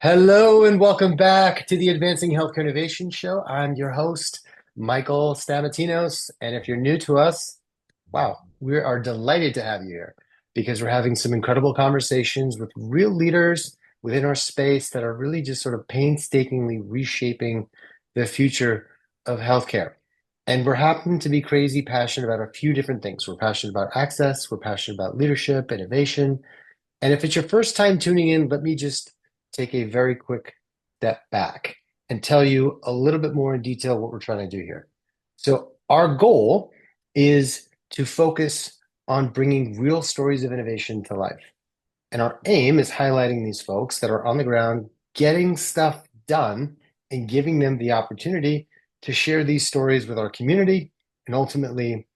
Hello and welcome back to the Advancing Healthcare Innovation Show. I'm your host, Michael Stamatinos. And if you're new to us, wow, we are delighted to have you here because we're having some incredible conversations with real leaders within our space that are really just sort of painstakingly reshaping the future of healthcare. And we're happen to be crazy passionate about a few different things. We're passionate about access, we're passionate about leadership, innovation, and if it's your first time tuning in, let me just take a very quick step back and tell you a little bit more in detail what we're trying to do here. So, our goal is to focus on bringing real stories of innovation to life. And our aim is highlighting these folks that are on the ground, getting stuff done, and giving them the opportunity to share these stories with our community and ultimately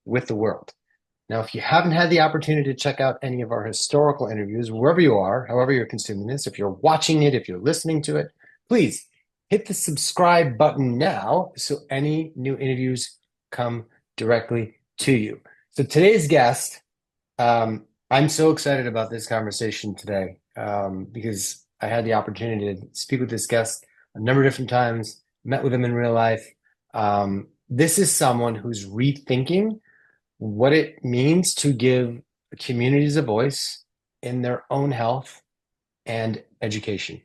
with the world. Now, if you haven't had the opportunity to check out any of our historical interviews, wherever you are, however you're consuming this, if you're watching it, if you're listening to it, please hit the subscribe button now so any new interviews come directly to you. So today's guest, I'm so excited about this conversation today because I had the opportunity to speak with this guest a number of different times, met with him in real life. This is someone who's rethinking what it means to give communities a voice in their own health and education.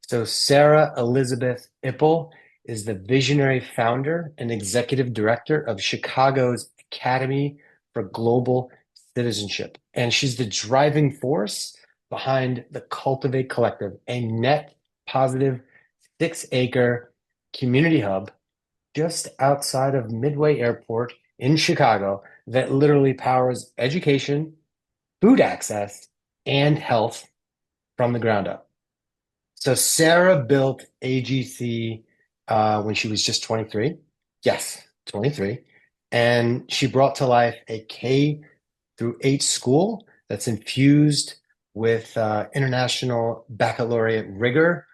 So, Sarah Elizabeth Ippel is the visionary founder and executive director of Chicago's Academy for Global Citizenship. And she's the driving force behind the Cultivate Collective, a net positive 6-acre community hub just outside of Midway Airport in Chicago that literally powers education, food access, and health from the ground up. So Sarah built AGC when she was just 23. Yes, 23. And she brought to life a K through 8 school that's infused with international baccalaureate rigor,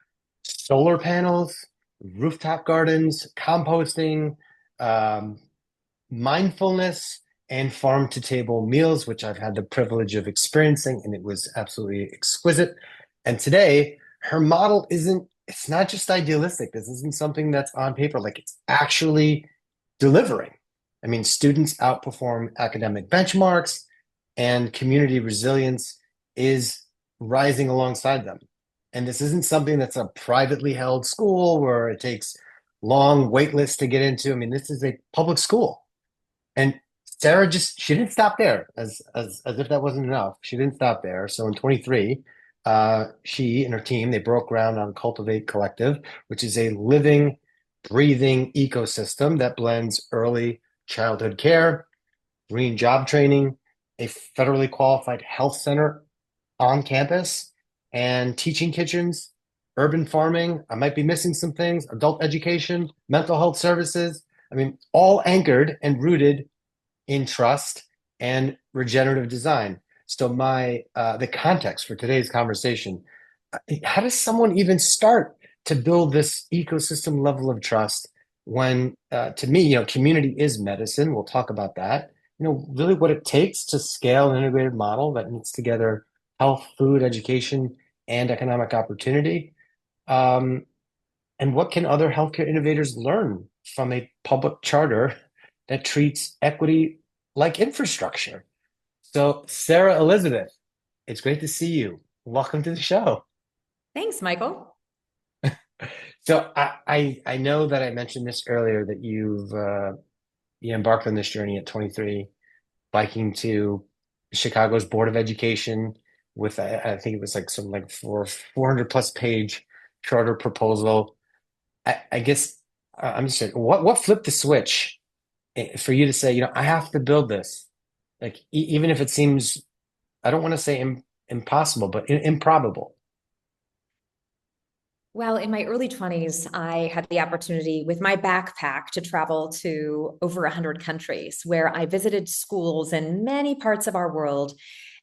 solar panels, rooftop gardens, composting, um, mindfulness, and farm to table meals, which I've had the privilege of experiencing, and it was absolutely exquisite. And today, her model it's not just idealistic. This isn't something that's on paper, like it's actually delivering. I mean, students outperform academic benchmarks, and community resilience is rising alongside them. And this isn't something that's a privately held school where it takes long wait lists to get into. I mean, this is a public school. And Sarah she didn't stop there as if that wasn't enough. She didn't stop there. So in 23, she and her team, they broke ground on Cultivate Collective, which is a living, breathing ecosystem that blends early childhood care, green job training, a federally qualified health center on campus, and teaching kitchens, urban farming. I might be missing some things, adult education, mental health services. I mean, all anchored and rooted in trust and regenerative design. So the context for today's conversation, how does someone even start to build this ecosystem level of trust when to me, community is medicine. We'll talk about that. Really what it takes to scale an integrated model that knits together health, food, education, and economic opportunity. Um, and what can other healthcare innovators learn from a public charter that treats equity like infrastructure? So, Sarah Elizabeth, it's great to see you. Welcome to the show. Thanks, Michael. So, I know that I mentioned this earlier that you embarked on this journey at 23, biking to Chicago's Board of Education with I think it was like some like 400 plus page charter proposal. I guess I'm just saying, what flipped the switch for you to say, I have to build this, like even if it seems, I don't want to say impossible, but improbable. Well, in my early 20s, I had the opportunity with my backpack to travel to over 100 countries where I visited schools in many parts of our world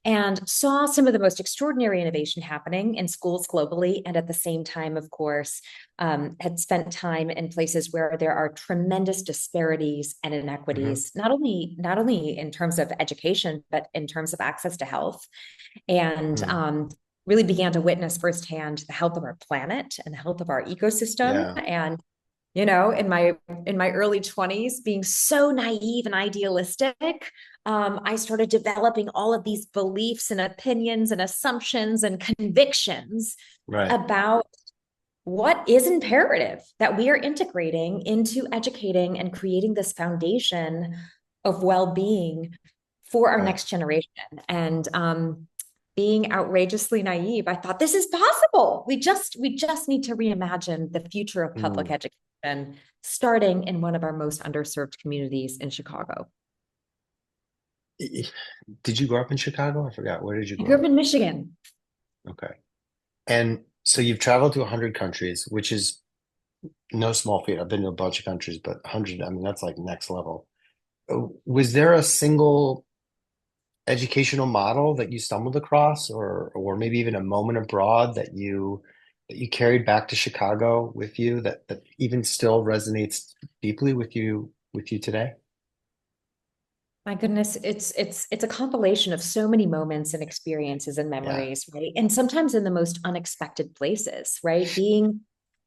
and saw some of the most extraordinary innovation happening in schools globally. And at the same time, of course, had spent time in places where there are tremendous disparities and Hmm. inequities, not only in terms of education, but in terms of access to health. And Hmm. really began to witness firsthand the health of our planet and the health of our ecosystem. Yeah. And in my early 20s, being so naive and idealistic, I started developing all of these beliefs and opinions and assumptions and convictions Right. about what is imperative that we are integrating into educating and creating this foundation of well-being for our Right. next generation. And being outrageously naive, I thought this is possible. We just need to reimagine the future of public Mm. education, starting in one of our most underserved communities in Chicago. Did you grow up in Chicago? I forgot. Where did you I grow grew up up? in Michigan. Okay. And so you've traveled to 100 countries, which is no small feat. I've been to a bunch of countries, but 100, I mean, that's like next level. Was there a single educational model that you stumbled across, or maybe even a moment abroad that you carried back to Chicago with you that even still resonates deeply with you today? My goodness, it's a compilation of so many moments and experiences and Yeah. memories, right? And sometimes in the most unexpected places, right?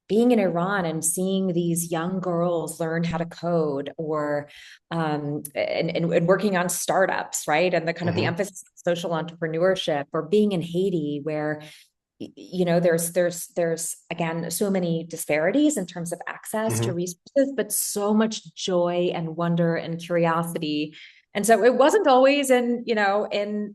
Being in Iran and seeing these young girls learn how to code, or and working on startups, right? And the kind of the Hmm. emphasis on social entrepreneurship, or being in Haiti where there's again so many disparities in terms of access to Hmm. resources, but so much joy and wonder and curiosity. And so it wasn't always in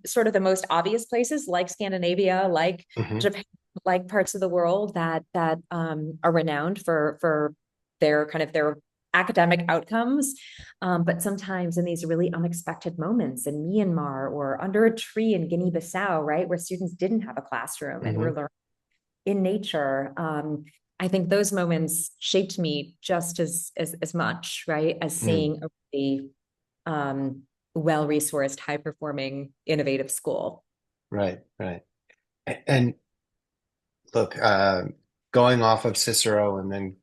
sort of the most obvious places like Scandinavia, like Hmm. Japan, like parts of the world that are renowned for their academic outcomes. But sometimes in these really unexpected moments in Myanmar, or under a tree in Guinea-Bissau, right, where students didn't have a classroom and were Hmm. learning in nature. I think those moments shaped me just as much, right, as Mm. seeing a really well-resourced, high-performing, innovative school. Right, right. And look, going off of Cicero and then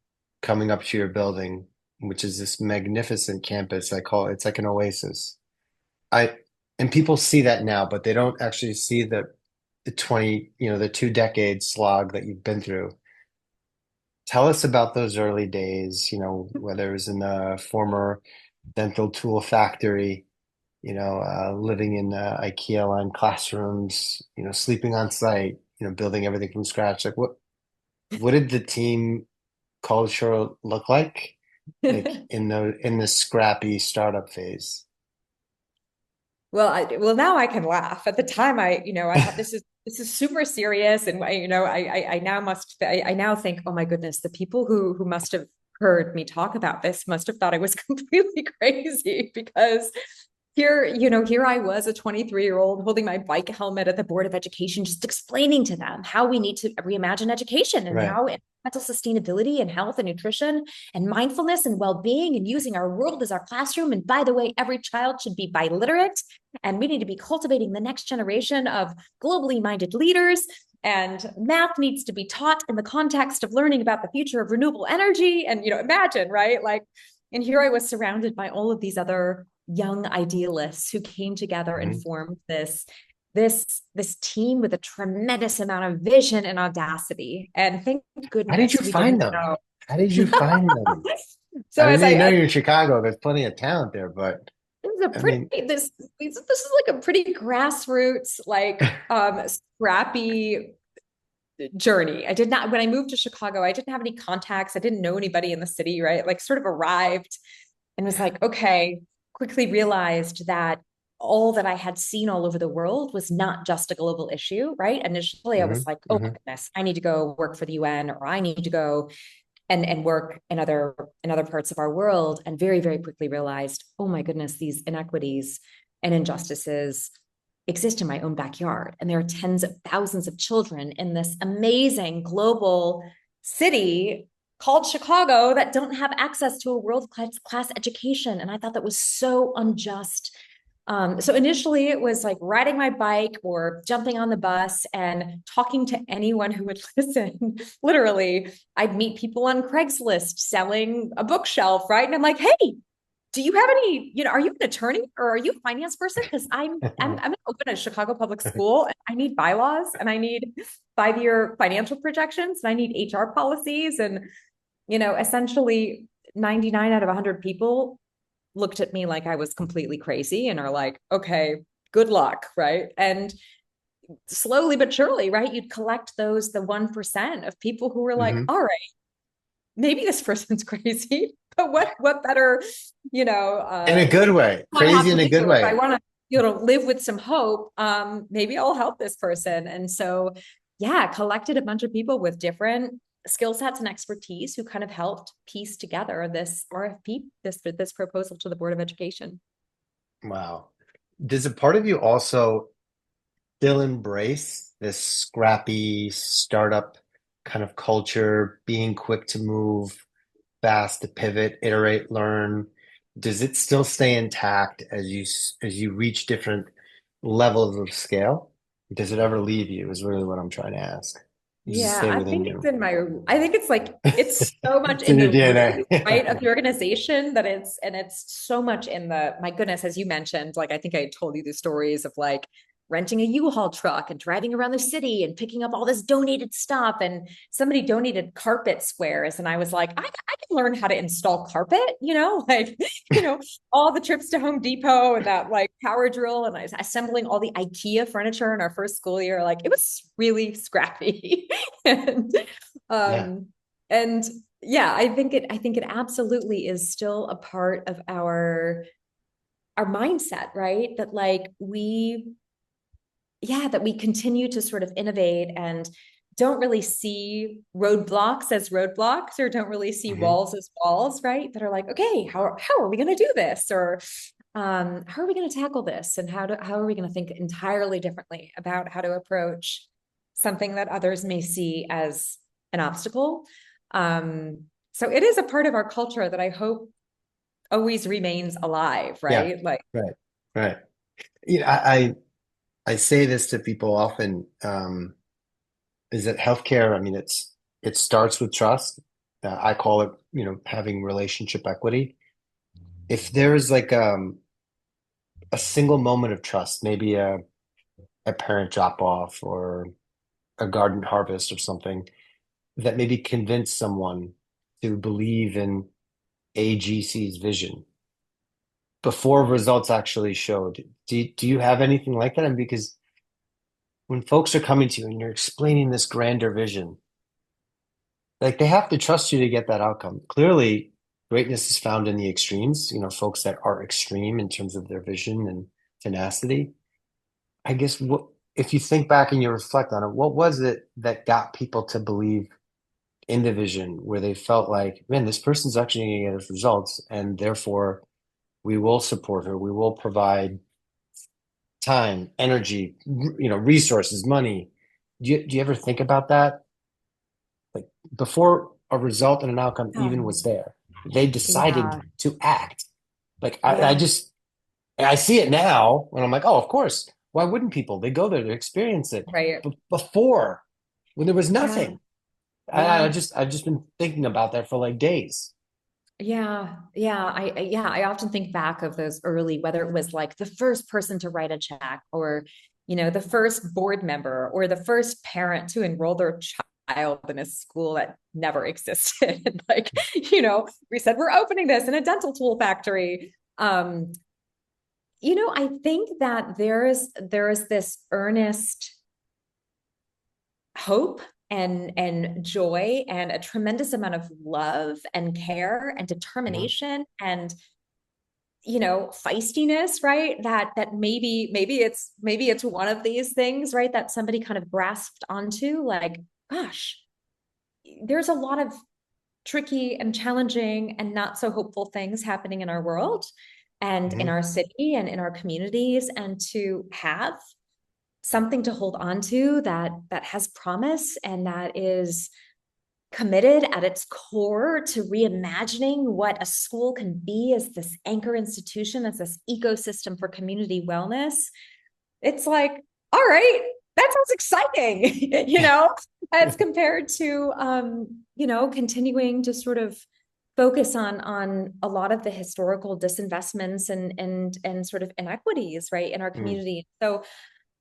coming up to your building, which is this magnificent campus, I call it's like an oasis. I and people see that now, but they don't actually see the 20, the 2 decade slog that you've been through. Tell us about those early days, whether it was in the former dental tool factory, living in IKEA line classrooms, sleeping on site, building everything from scratch. Like what did the team culture look like in the scrappy startup phase? Well, now I can laugh. At the time, I thought this is super serious, and I now think, oh my goodness, the people who must have heard me talk about this must have thought I was completely crazy, because here I was, a 23-year-old holding my bike helmet at the Board of Education, just explaining to them how we need to reimagine education, and Right. how mental sustainability and health and nutrition and mindfulness and well-being and using our world as our classroom. And by the way, every child should be biliterate, and we need to be cultivating the next generation of globally minded leaders. And math needs to be taught in the context of learning about the future of renewable energy. And imagine, right? Like, and here I was surrounded by all of these other young idealists who came together and Mhm. formed this team with a tremendous amount of vision and audacity. And thank How did you goodness we find didn't them? know. How did you find them? So I mean, as you know I you're in Chicago. There's plenty of talent there, but This is a I pretty mean, this is like a pretty grassroots, like scrappy journey. I did not When I moved to Chicago, I didn't have any contacts. I didn't know anybody in the city, right? Like, sort of arrived and was like, okay, quickly realized that all that I had seen all over the world was not just a global issue, right? Initially, I was hmm like, oh my hmm goodness, I need to go work for the UN, or I need to go and work in other parts of our world. And very, very quickly realized, oh my goodness, these inequities and injustices exist in my own backyard. And there are tens of thousands of children in this amazing global city called Chicago that don't have access to a world class education. And I thought that was so unjust. So initially it was like riding my bike or jumping on the bus and talking to anyone who would listen. Literally, I'd meet people on Craigslist selling a bookshelf, right? And I'm like, hey, do you have any, are you an attorney or are you a finance person? Because I'm going to open a Chicago public school and I need bylaws and I need 5-year financial projections and I need HR policies. And, essentially 99 out of 100 people looked at me like I was completely crazy and are like, okay, good luck. Right. And slowly but surely, right, you'd collect the 1% of people who were like, Hmm. all right, maybe this person's crazy, but what better, In a good way, I have crazy to in a good do if I way. want to, live with some hope. Maybe I'll help this person. And so, yeah, collected a bunch of people with different skill sets and expertise who kind of helped piece together this RFP, this proposal to the Board of Education. Wow. Does a part of you also still embrace this scrappy startup kind of culture, being quick to move, fast to pivot, iterate, learn? Does it still stay intact as you reach different levels of scale? Does it ever leave you? Is really what I'm trying to ask. Does it Yeah, stay I within think it's you? in my, I think it's like, it's so much It's in in your the root, right, DNA. of the organization and it's so much in my goodness, as you mentioned, like, I think I told you the stories of like renting a U-Haul truck and driving around the city and picking up all this donated stuff. And somebody donated carpet squares. And I was like, I can learn how to install carpet, like, you know, all the trips to Home Depot and that like power drill and I was assembling all the IKEA furniture in our first school year. Like it was really scrappy. and Yeah. um and yeah, I think it absolutely is still a part of our mindset, right? That like that we continue to sort of innovate and don't really see roadblocks as roadblocks or don't really see Hmm. walls as walls, right? That are like, okay, how are we going to do this? Or how are we going to tackle this? And how are we going to think entirely differently about how to approach something that others may see as an obstacle? So it is a part of our culture that I hope always remains alive, Yeah. right? Like, Right. Right. You know, I say this to people often, is that healthcare, I mean, it starts with trust. I call it, having relationship equity. If there's like a single moment of trust, maybe a parent drop off or a garden harvest or something that maybe convince someone to believe in AGC's vision before results actually showed. Do you have anything like that? And because when folks are coming to you and you're explaining this grander vision, like they have to trust you to get that outcome. Clearly, greatness is found in the extremes, folks that are extreme in terms of their vision and tenacity. I guess what if you think back and you reflect on it, what was it that got people to believe in the vision where they felt like, man, this person's actually going to get us results, and therefore we will support her, we will provide time, energy, resources, money. Do you ever think about that? Like before a result and an outcome even was there, they decided yeah, to act. Like I yeah, just I see it now and I'm like, oh, of course. Why wouldn't people? They go there to experience it. right. But before, when there was Yeah, nothing, yeah. I've just been thinking about that for like days. Yeah. I often think back of those early, whether it was like the first person to write a check or, the first board member or the first parent to enroll their child in a school that never existed. Like, we said we're opening this in a dental tool factory. I think that there is this earnest hope and joy and a tremendous amount of love and care and Mhm. determination and feistiness, right, that maybe it's one of these things, right, that somebody kind of grasped onto, like, gosh, there's a lot of tricky and challenging and not so hopeful things happening in our world and in Mhm. our city and in our communities, and to have something to hold on to that has promise and that is committed at its core to reimagining what a school can be as this anchor institution, as this ecosystem for community wellness. It's like, all right, that sounds exciting, as compared to, continuing to sort of focus on a lot of the historical disinvestments and sort of inequities, right, in our Mm, community. So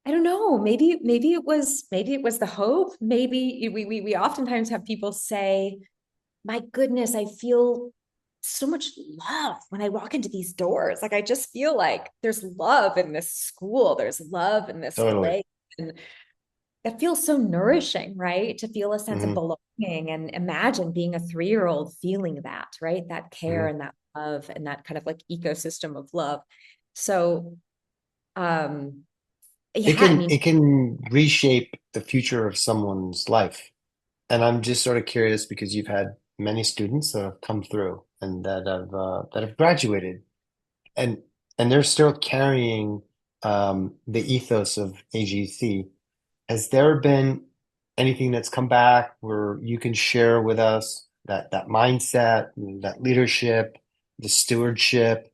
I don't know, maybe it was the hope. Maybe we oftentimes have people say, my goodness, I feel so much love when I walk into these doors. Like I just feel like there's love in this school, there's love in this totally. place. And it feels so nourishing, right? To feel a sense of Hmm. belonging and imagine being a 3-year-old feeling that, right? That care Hmm. and that love and that kind of like ecosystem of love. So, um, It yeah, I can mean, it can reshape the future of someone's life. And I'm just sort of curious because you've had many students that have come through and that have graduated and they're still carrying the ethos of AGC. Has there been anything that's come back where you can share with us that mindset, that leadership, the stewardship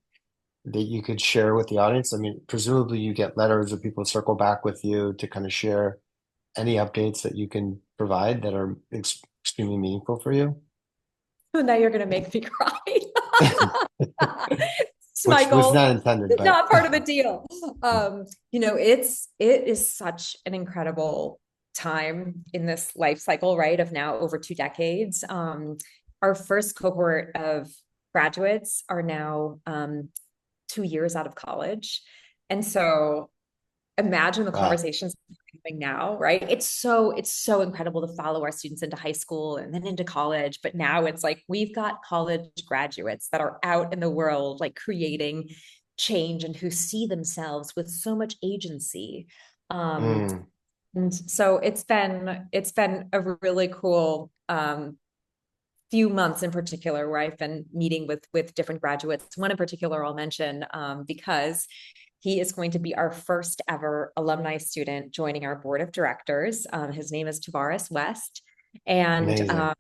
that you could share with the audience? I mean, presumably you get letters or people circle back with you to kind of share any updates that you can provide that are extremely meaningful for you, now you're going to make me cry. which was Michael, not intended, it's but not part of the deal. It is such an incredible time in this life cycle, right? Of now over 2 decades. Our first cohort of graduates are now 2 years out of college. And so imagine the wow. conversations we're having now, right? It's so incredible to follow our students into high school and then into college. But now it's like we've got college graduates that are out in the world, like creating change and who see themselves with so much agency. Um, Mm, and so it's been a really cool few months in particular where I've been meeting with different graduates. One in particular I'll mention because he is going to be our first ever alumni student joining our board of directors. His name is Tavares West, and amazing.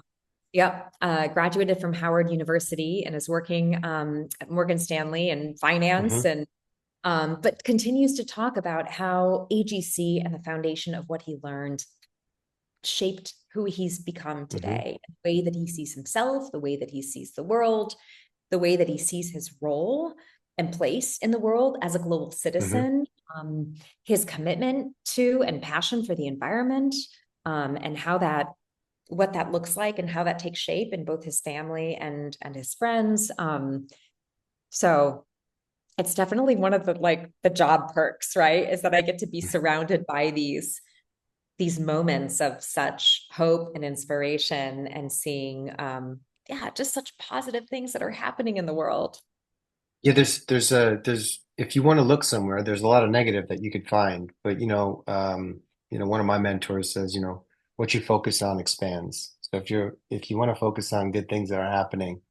yep, graduated from Howard University and is working at Morgan Stanley in finance Hmm. and but continues to talk about how AGC and the foundation of what he learned shaped who he's become Hmm. today, the way that he sees himself, the way that he sees the world, the way that he sees his role and place in the world as a global Hmm. citizen, his commitment to and passion for the environment, and how that what that looks like and how that takes shape in both his family and his friends. So it's definitely one of the job perks, right? Is that I get to be surrounded by these moments of such hope and inspiration and seeing yeah, just such positive things that are happening in the world. Yeah, there's if you want to look somewhere, there's a lot of negative that you could find. But one of my mentors says, what you focus on expands. So if you want to focus on good things that are happening,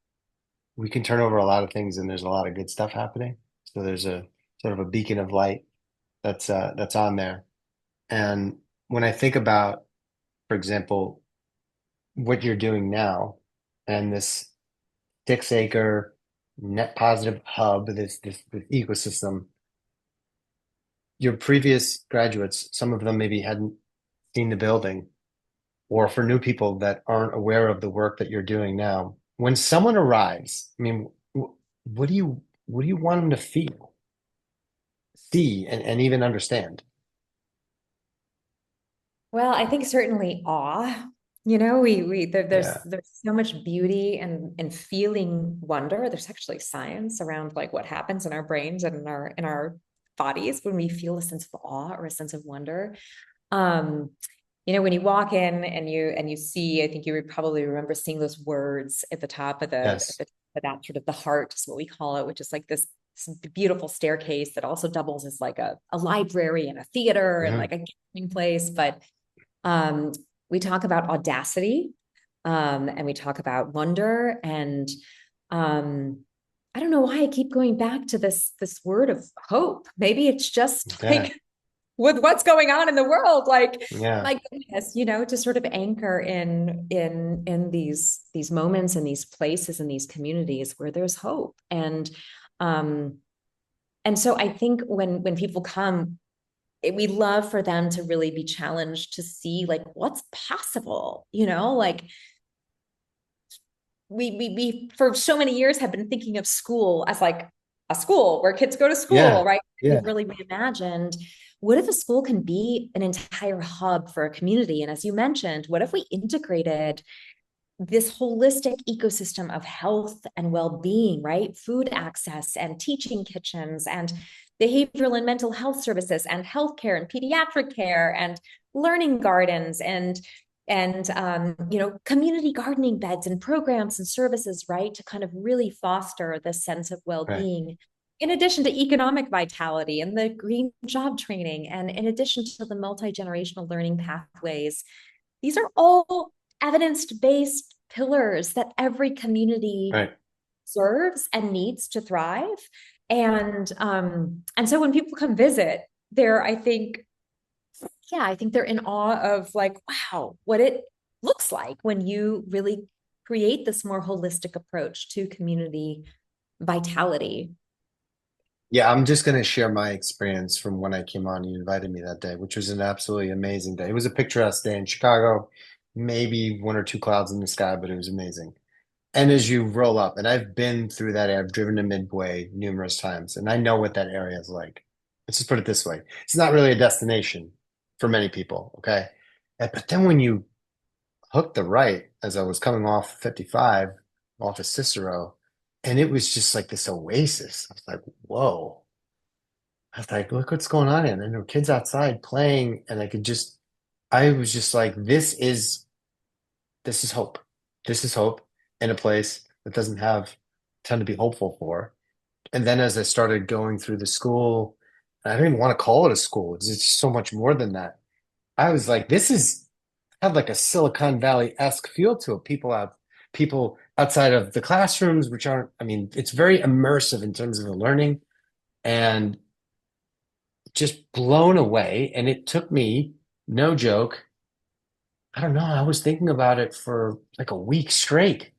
we can turn over a lot of things and there's a lot of good stuff happening. So there's a sort of a beacon of light that's on there. And when I think about, for example, what you're doing now and this 6-acre net positive hub, this ecosystem, your previous graduates, some of them maybe hadn't seen the building, or for new people that aren't aware of the work that you're doing now, when someone arrives, I mean, what do you want them to feel, see, and even understand? Well, I think certainly awe. There's Yeah. so much beauty and feeling wonder. There's actually science around like what happens in our brains and in our bodies when we feel a sense of awe or a sense of wonder. Um, when you walk in and you see, I think you would probably remember seeing those words at the top of Yes. that sort of the heart is what we call it, which is like this beautiful staircase that also doubles as like a library and a theater and Hmm. like a gathering place. But um, we talk about audacity, and we talk about wonder, and um, I don't know why I keep going back to this word of hope. Maybe it's just Yeah. like with what's going on in the world, like Yeah. my goodness, to sort of anchor in these moments and these places and these communities where there's hope. Um and so I think when people come, we love for them to really be challenged to see like what's possible, like we for so many years have been thinking of school as like a school where kids go to school, Yeah. right? We've Yeah. really reimagined. What if a school can be an entire hub for a community? And as you mentioned, what if we integrated this holistic ecosystem of health and well-being, right? Food access and teaching kitchens and behavioral and mental health services and healthcare and pediatric care and learning gardens and community gardening beds and programs and services, right, to kind of really foster this sense of Right. well-being, in addition to economic vitality and the green job training, and in addition to the multi-generational learning pathways. These are all evidence-based pillars that every community Right. serves and needs to thrive. And so when people come visit, I think they're in awe of like, wow, what it looks like when you really create this more holistic approach to community vitality. Yeah, I'm just going to share my experience from when I came on. You invited me that day, which was an absolutely amazing day. It was a picturesque day in Chicago, maybe one or two clouds in the sky, but it was amazing. And as you roll up, and I've been through that area, I've driven to Midway numerous times, and I know what that area is like. Let's just put it this way. It's not really a destination for many people, okay? But then when you hook the right, as I was coming off 55, off of Cicero, and it was just like this oasis. I was like, whoa. I was like, look what's going on here. And there were kids outside playing, and I was just like, this is hope. This is hope in a place that doesn't have a ton to be hopeful for. And then as I started going through the school, I don't even want to call it a school. It's just so much more than that. I was like, this is had like a Silicon Valley-esque feel to it. People outside of the classrooms, which aren't, I mean, it's very immersive in terms of the learning and just blown away. And it took me, no joke, I don't know, I was thinking about it for like a week straight.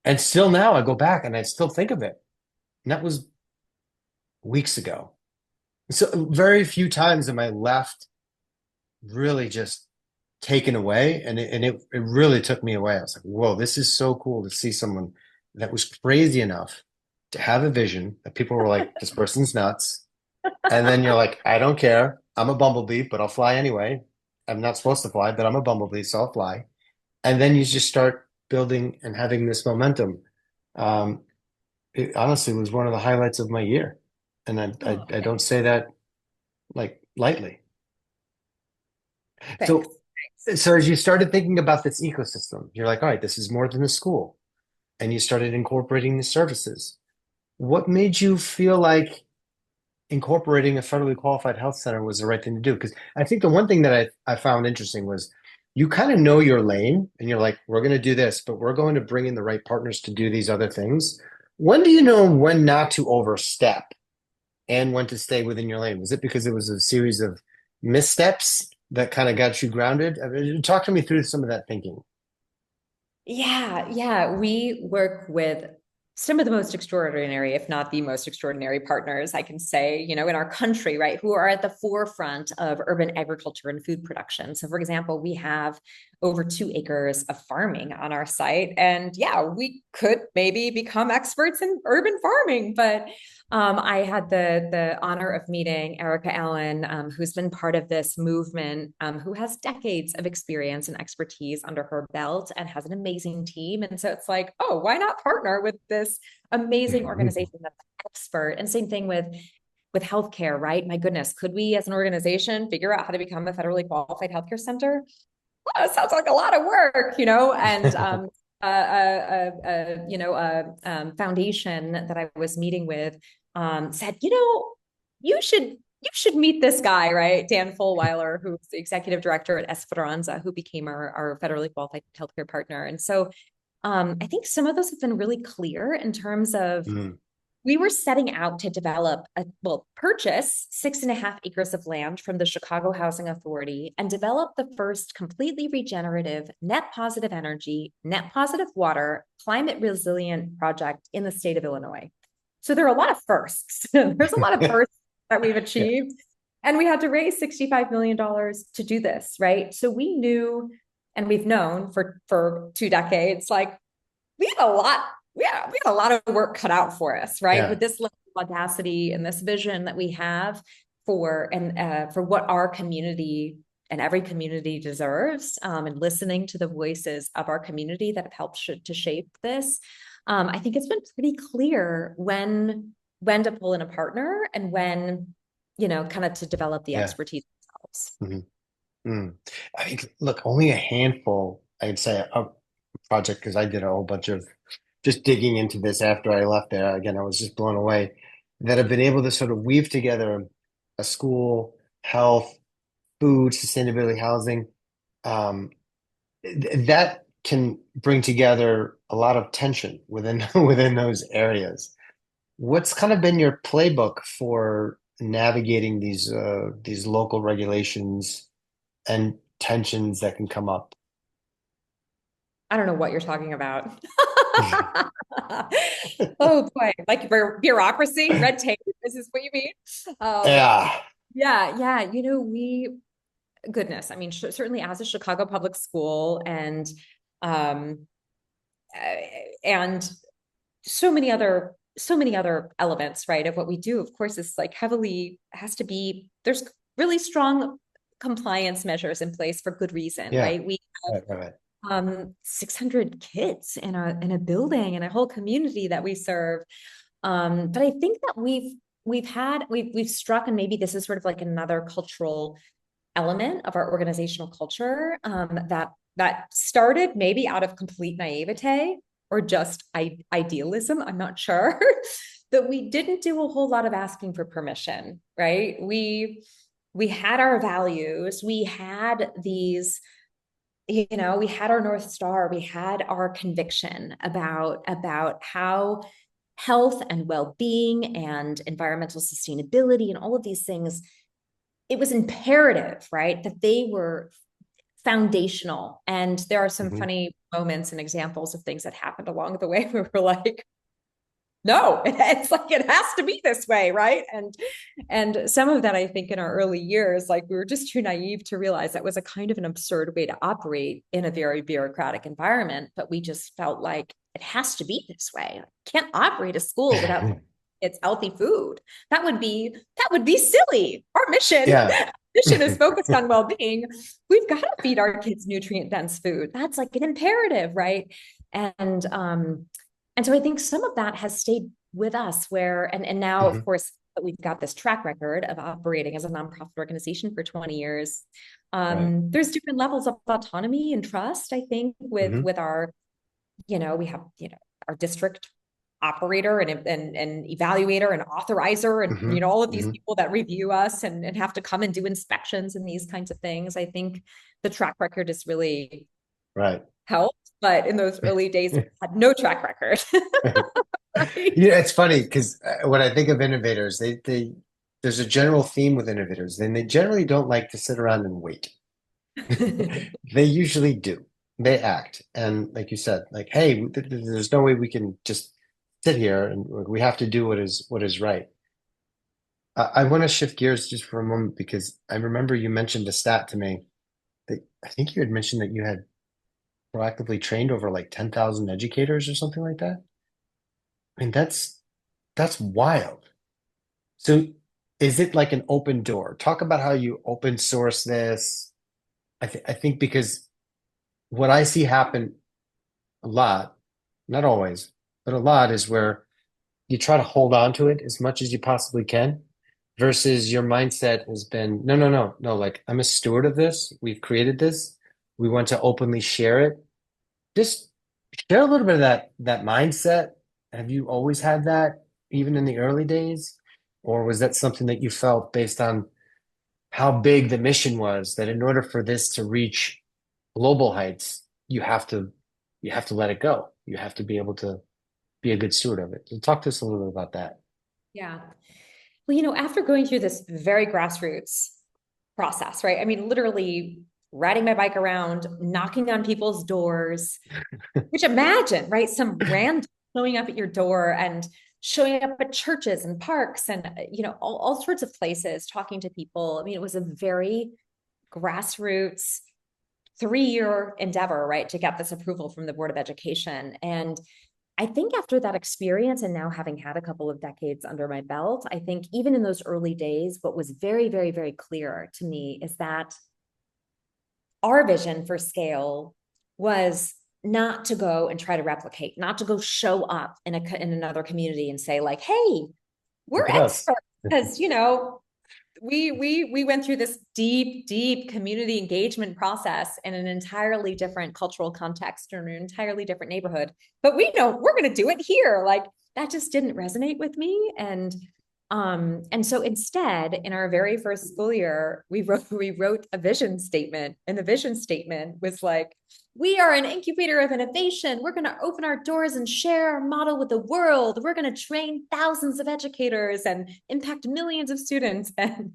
And still now I go back and I still think of it. And that was weeks ago. So very few times am I left really just taken away. And it really took me away. I was like, whoa, this is so cool to see someone that was crazy enough to have a vision that people were like, this person's nuts. And then you're like, I don't care. I'm a bumblebee, but I'll fly anyway. I'm not supposed to fly, but I'm a bumblebee, so I'll fly. And then you just start building and having this momentum. Um, it honestly was one of the highlights of my year. And Oh, I don't say that like lightly. thanks. So, so as you started thinking about this ecosystem, you're like, all right, this is more than a school. And you started incorporating the services. What made you feel like incorporating a federally qualified health center was the right thing to do? Because I think the one thing that I found interesting was you kind of know your lane and you're like, we're going to do this, but we're going to bring in the right partners to do these other things. When do you know when not to overstep and when to stay within your lane? Was it because it was a series of missteps that kind of got you grounded? I mean, talk to me through some of that thinking. Yeah. We work with some of the most extraordinary, if not the most extraordinary partners, I can say, in our country, right, who are at the forefront of urban agriculture and food production. So, for example, we have over 2 acres of farming on our site. And yeah, we could maybe become experts in urban farming, but I had the honor of meeting Erica Allen, who's been part of this movement, who has decades of experience and expertise under her belt and has an amazing team. And so it's like, oh, why not partner with this amazing organization that's expert? And same thing with healthcare, right? My goodness, could we as an organization figure out how to become a federally qualified healthcare center? Well, it sounds like a lot of work, and foundation that I was meeting with said, you should meet this guy, right? Dan Fulweiler, who's the executive director at Esperanza, who became our federally qualified healthcare partner. And so I think some of those have been really clear in terms of Mm. we were setting out to purchase 6.5 acres of land from the Chicago Housing Authority and develop the first completely regenerative, net positive energy, net positive water, climate resilient project in the state of Illinois. So there are a lot of firsts. There's a lot of firsts that we've Yeah. achieved. And we had to raise $65 million to do this, right? So we knew, and we've known for 2 decades, like, we had a lot, we had a lot of work cut out for us, right? Yeah. With this level of audacity and this vision that we have for what our community and every community deserves, and listening to the voices of our community that have helped to shape this. I think it's been pretty clear when to pull in a partner and when, kind of to develop the Yeah. expertise themselves. Mhm. Mm. I mean, look, only a handful, I'd say, of project because I did a whole bunch of just digging into this after I left there. Again, I was just blown away that have been able to sort of weave together a school, health, food, sustainability, housing. Um, that can bring together a lot of tension within within those areas. What's kind of been your playbook for navigating these local regulations and tensions that can come up? I don't know what you're talking about. Oh boy, like bureaucracy, red tape. This is what you mean? Um, Yeah. yeah, yeah. Goodness, I mean, certainly as a Chicago public school um, uh, and so many other elements, right, of what we do, of course, is like heavily has to be, there's really strong compliance measures in place for good reason, Yeah. right? We Right, right, right. 600 kids in a building and a whole community that we serve. But I think that we've struck, and maybe this is sort of like another cultural element of our organizational culture, that started maybe out of complete naivete or just idealism. I'm not sure. That we didn't do a whole lot of asking for permission, right? We had our values, we had we had our North Star, we had our conviction about how health and well-being and environmental sustainability and all of these things, it was imperative, right, that they were foundational. And there are some Hmm. funny moments and examples of things that happened along the way where we're like, no, it's like it has to be this way, right? And some of that, I think, in our early years, like we were just too naive to realize that was a kind of an absurd way to operate in a very bureaucratic environment. But we just felt like it has to be this way. Can't operate a school without it's healthy food. That would be silly. Our mission Yeah. mission is focused on well-being. We've got to feed our kids nutrient dense food. That's like an imperative, right? And um, and so I think some of that has stayed with us and now, of Hmm. course, we've got this track record of operating as a nonprofit organization for 20 years. Right. There's different levels of autonomy and trust, I think, with Hmm. with our, we have, our district operator and evaluator and authorizer and, Hmm. all of these Hmm. people that review us and have to come and do inspections and these kinds of things. I think the track record is really Right. helped, but in those early days, we had no track record. Right. Yeah, it's funny because when I think of innovators, there's a general theme with innovators, and they generally don't like to sit around and wait. They usually do. They act, and like you said, like, hey, there's no way we can just sit here, and we have to do what is right. I want to shift gears just for a moment because I remember you mentioned a stat to me that I think you had mentioned that you had proactively trained over like 10,000 educators or something like that. I mean, that's wild. So is it like an open door? Talk about how you open source this. I think because what I see happen a lot, not always, but a lot is where you try to hold on to it as much as you possibly can versus your mindset has been, no, no, no, no, like I'm a steward of this. We've created this. We want to openly share it. Just share a little bit of that mindset. Have you always had that even in the early days? Or was that something that you felt based on how big the mission was that in order for this to reach global heights, you have to let it go. You have to be able to be a good steward of it. So talk to us a little bit about that. Yeah. Well, after going through this very grassroots process, right? I mean, literally riding my bike around, knocking on people's doors, which imagine, right? Some random showing up at your door and showing up at churches and parks and, all sorts of places talking to people. I mean, it was a very grassroots 3-year endeavor, right, to get this approval from the Board of Education. And I think after that experience, and now having had a couple of decades under my belt, I think even in those early days, what was very, very, very clear to me is that our vision for scale was not to go and try to replicate, not to go show up in another community and say like, hey, we're Look at us. experts because we went through this deep community engagement process in an entirely different cultural context or an entirely different neighborhood, but we know we're going to do it here. Like, that just didn't resonate with me. And so instead, in our very first school year, we wrote a vision statement, and the vision statement was like, we are an incubator of innovation. We're going to open our doors and share our model with the world. We're going to train thousands of educators and impact millions of students. And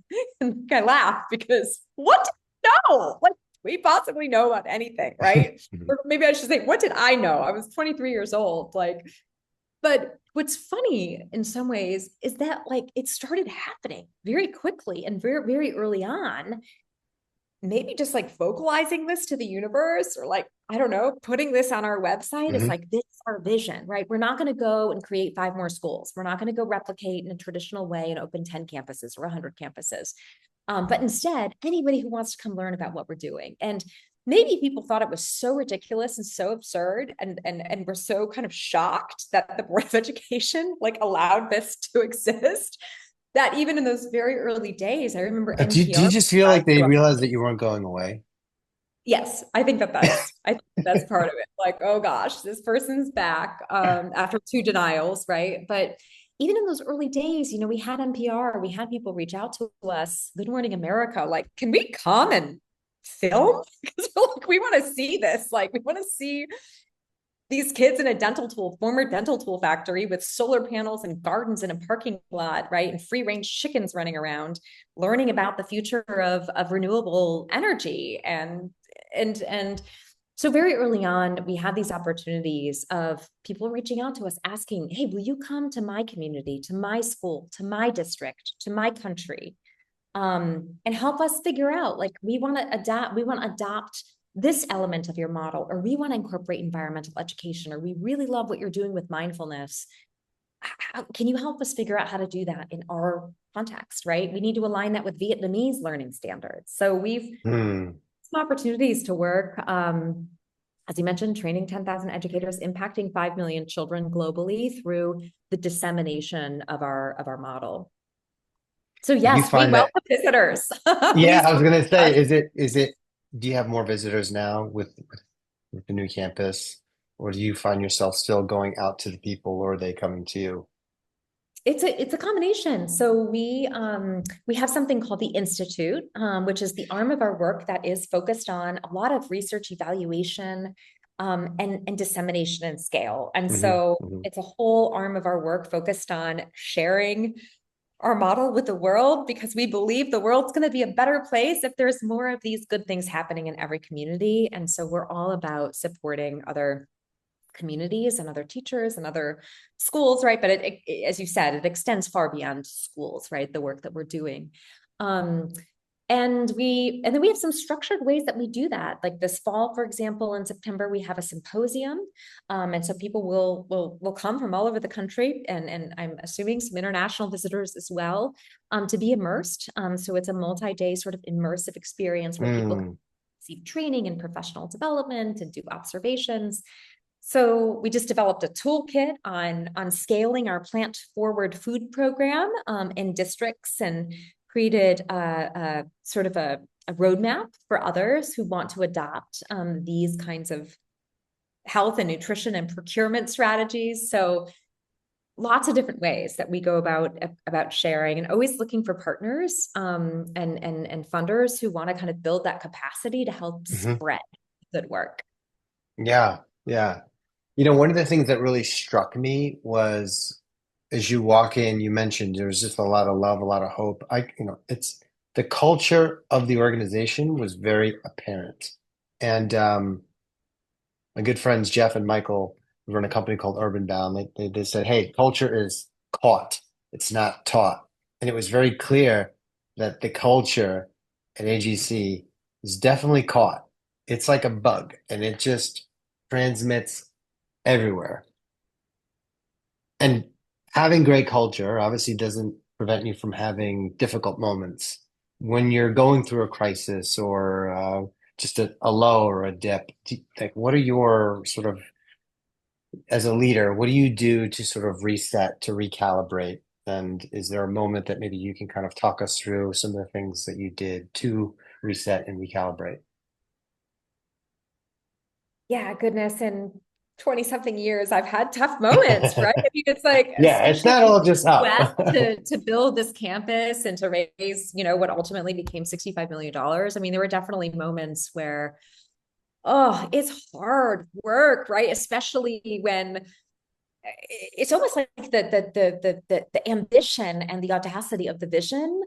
I laugh because what do you know? What do we possibly know about anything, right? Or maybe I should say, what did I know? I was 23 years old. Like, but what's funny in some ways is that like it started happening very quickly and very, very early on. Maybe just like vocalizing this to the universe, or like, I don't know, putting this on our website is Hmm. like, this is our vision, right? We're not going to go and create 5 more schools. We're not going to go replicate in a traditional way and open 10 campuses or 100 campuses. But instead, anybody who wants to come learn about what we're doing. And maybe people thought it was so ridiculous and so absurd, and were so kind of shocked that the Board of Education like allowed this to exist, that even in those very early days, I remember Do you NPR. just feel like they realized that you weren't going away? Yes, I think that's part of it. Like, oh gosh, this person's back after 2 denials, right? But even in those early days, we had NPR, we had people reach out to us, Good Morning America, like, can we come and film? Because like, we want to see this. Like, we want to see these kids in a former dental tool factory with solar panels and gardens in a parking lot, right? And free range chickens running around, learning about the future of renewable energy. And so very early on, we had these opportunities of people reaching out to us asking, hey, will you come to my community, to my school, to my district, to my country, and help us figure out, like, we want to adopt this element of your model, or we want to incorporate environmental education, or we really love what you're doing with mindfulness. Can you help us figure out how to do that in our context, right? We need to align that with Vietnamese learning standards. So we've Hmm. some opportunities to work, as you mentioned, training 10,000 educators, impacting 5 million children globally through the dissemination of our model. So Do you yes, we find that? welcome visitors. Yeah, I Please was come gonna to say, us. do you have more visitors now with the new campus, or do you find yourself still going out to the people, or are they coming to you? It's a combination. So we have something called the Institute, which is the arm of our work that is focused on a lot of research evaluation, and dissemination and scale. And Hmm. so Hmm. it's a whole arm of our work focused on sharing our model with the world, because we believe the world's going to be a better place if there's more of these good things happening in every community. And so we're all about supporting other communities and other teachers and other schools, right? But as you said, it extends far beyond schools, right? The work that we're doing. Um, and then we have some structured ways that we do that. Like this fall, for example, in September, we have a symposium. And so people will come from all over the country, and I'm assuming some international visitors as well, to be immersed. So it's a multi-day sort of immersive experience where people can Mm. receive training in professional development and do observations. So we just developed a toolkit on scaling our plant forward food program, in districts, and created a sort of a roadmap for others who want to adopt these kinds of health and nutrition and procurement strategies. So lots of different ways that we go about sharing, and always looking for partners, and funders who want to kind of build that capacity to help Hmm. spread good work. Yeah, yeah. One of the things that really struck me was as you walk in, you mentioned there's just a lot of love, a lot of hope. It's the culture of the organization was very apparent. And my good friends Jeff and Michael, who run a company called Urban Bound, they said, hey, culture is caught, it's not taught. And it was very clear that the culture at AGC is definitely caught. it's like a bug and it just transmits everywhere. And having great culture obviously doesn't prevent you from having difficult moments. When you're going through a crisis or just a low or a dip, like what are your sort of, as a leader, what do you do to sort of reset, to recalibrate? And is there a moment that maybe you can kind of talk us through some of the things that you did to reset and recalibrate? Yeah, goodness. And 20 something years, I've had tough moments, right? I mean, it's like, Yeah, it's especially not all just up. West to build this campus and to raise, what ultimately became $65 million. I mean, there were definitely moments where, oh, it's hard work, right? Especially when it's almost like the ambition and the audacity of the vision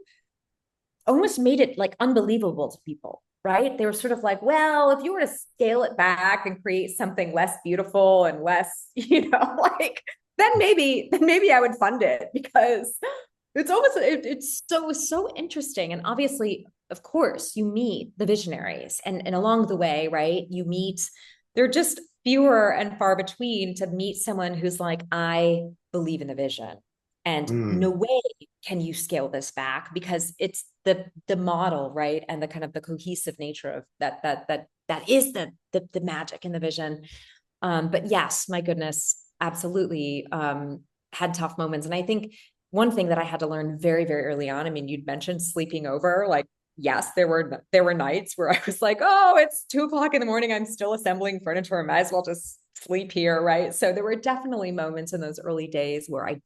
almost made it like unbelievable to people, right? They were sort of like, well, if you were to scale it back and create something less beautiful and less, like then maybe I would fund it because it's so interesting. And obviously, of course, you meet the visionaries and along the way, right? They're just fewer and far between to meet someone who's like, I believe in the vision. And no Mm, way can you scale this back because it's the model, right? And the kind of the cohesive nature of that is the magic in the vision. But yes, my goodness, absolutely had tough moments. And I think one thing that I had to learn very, very early on, I mean, you'd mentioned sleeping over, like, yes, there were nights where I was like, oh, it's 2 o'clock in the morning. I'm still assembling furniture. I might as well just sleep here, right? So there were definitely moments in those early days where I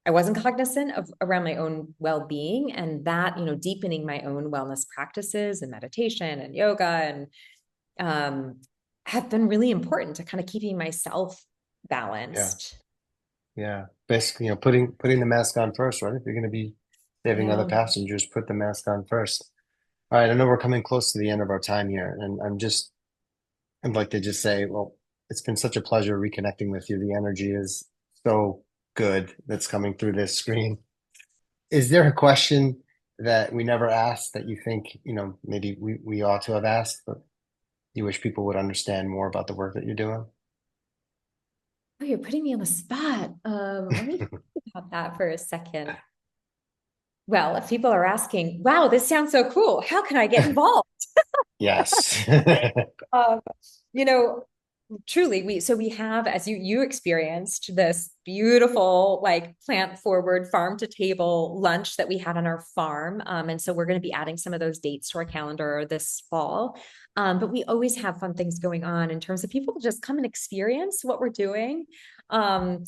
wasn't cognizant of around my own well-being and that, deepening my own wellness practices and meditation and yoga and um, have been really important to kind of keeping myself yeah, balanced. yeah. Basically, putting the mask on first, right? If you're going to be saving other Yeah. passengers, put the mask on first. All right, I know we're coming close to the end of our time here, and I'd like to just say, well, it's been such a pleasure reconnecting with you. The energy is so good that's coming through this screen. Is there a question that we never asked that you think, maybe we ought to have asked, but you wish people would understand more about the work that you're doing? Oh, you're putting me on the spot. Let me think about that for a second. Well, if people are asking, wow, this sounds so cool. How can I get involved? Yes. Um, you know, truly we have, as you experienced, this beautiful like plant forward farm to table lunch that we had on our farm, and so we're going to be adding some of those dates to our calendar this fall, but we always have fun things going on in terms of people to just come and experience what we're doing. um,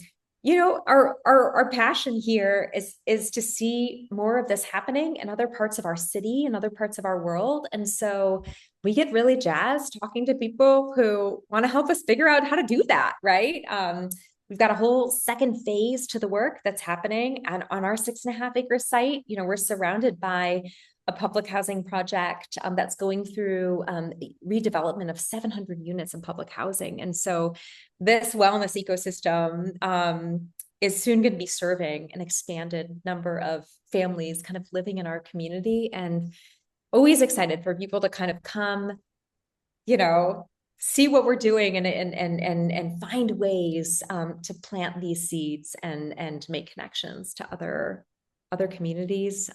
our passion here is to see more of this happening in other parts of our city and other parts of our world, and so we get really jazzed talking to people who want to help us figure out how to do that, right? We've got a whole second phase to the work that's happening on our 6.5 acre site. We're surrounded by a public housing project that's going through redevelopment of 700 units in public housing. And so this wellness ecosystem is soon going to be serving an expanded number of families kind of living in our community, and always excited for people to kind of come, you know, see what we're doing and find ways to plant these seeds and make connections to other communities.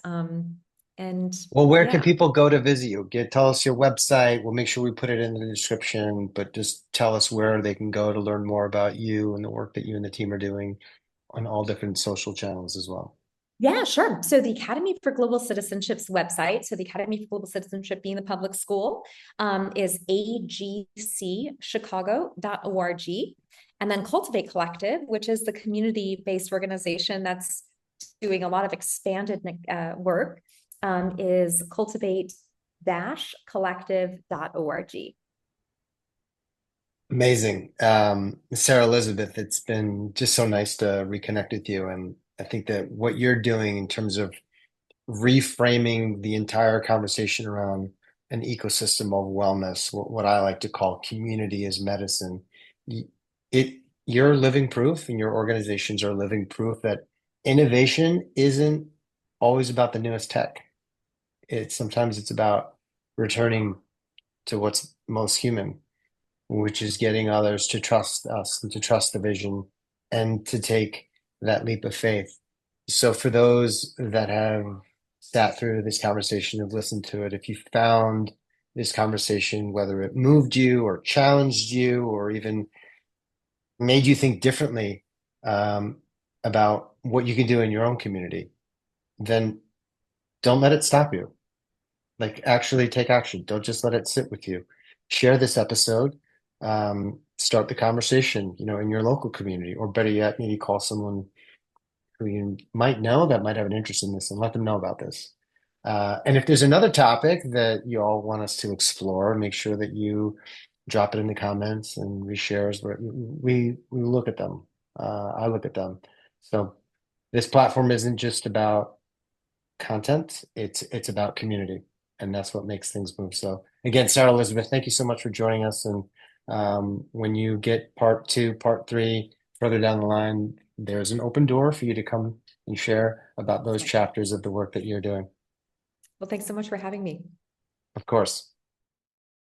And Well, where can yeah. people go to visit you? Tell us your website. We'll make sure we put it in the description, but just tell us where they can go to learn more about you and the work that you and the team are doing on all different social channels as well. Yeah, sure. So the Academy for Global Citizenship's website, so the Academy for Global Citizenship being the public school, is agcchicago.org. And then Cultivate Collective, which is the community-based organization that's doing a lot of expanded work, is cultivate-collective.org. Amazing. Sarah Elizabeth, it's been just so nice to reconnect with you. And I think that what you're doing in terms of reframing the entire conversation around an ecosystem of wellness, what I like to call community as medicine, you're living proof and your organizations are living proof that innovation isn't always about the newest tech. Sometimes it's about returning to what's most human, which is getting others to trust us and to trust the vision and to take that leap of faith. So, for those that have sat through this conversation, have listened to it, if you found this conversation, whether it moved you or challenged you or even made you think differently um, about what you can do in your own community, then don't let it stop you. Like, actually take action. Don't just let it sit with you. Share this episode. Start the conversation, in your local community, or better yet, maybe call someone who you might know that might have an interest in this and let them know about this. And if there's another topic that you all want us to explore, make sure that you drop it in the comments and reshares where we look at them. I look at them. So this platform isn't just about content, it's about community, and that's what makes things move. So again, Sarah Elizabeth, thank you so much for joining us. And when you get part two, part three, further down the line, there's an open door for you to come and share about those chapters of the work that you're doing. Well, thanks so much for having me. Of course.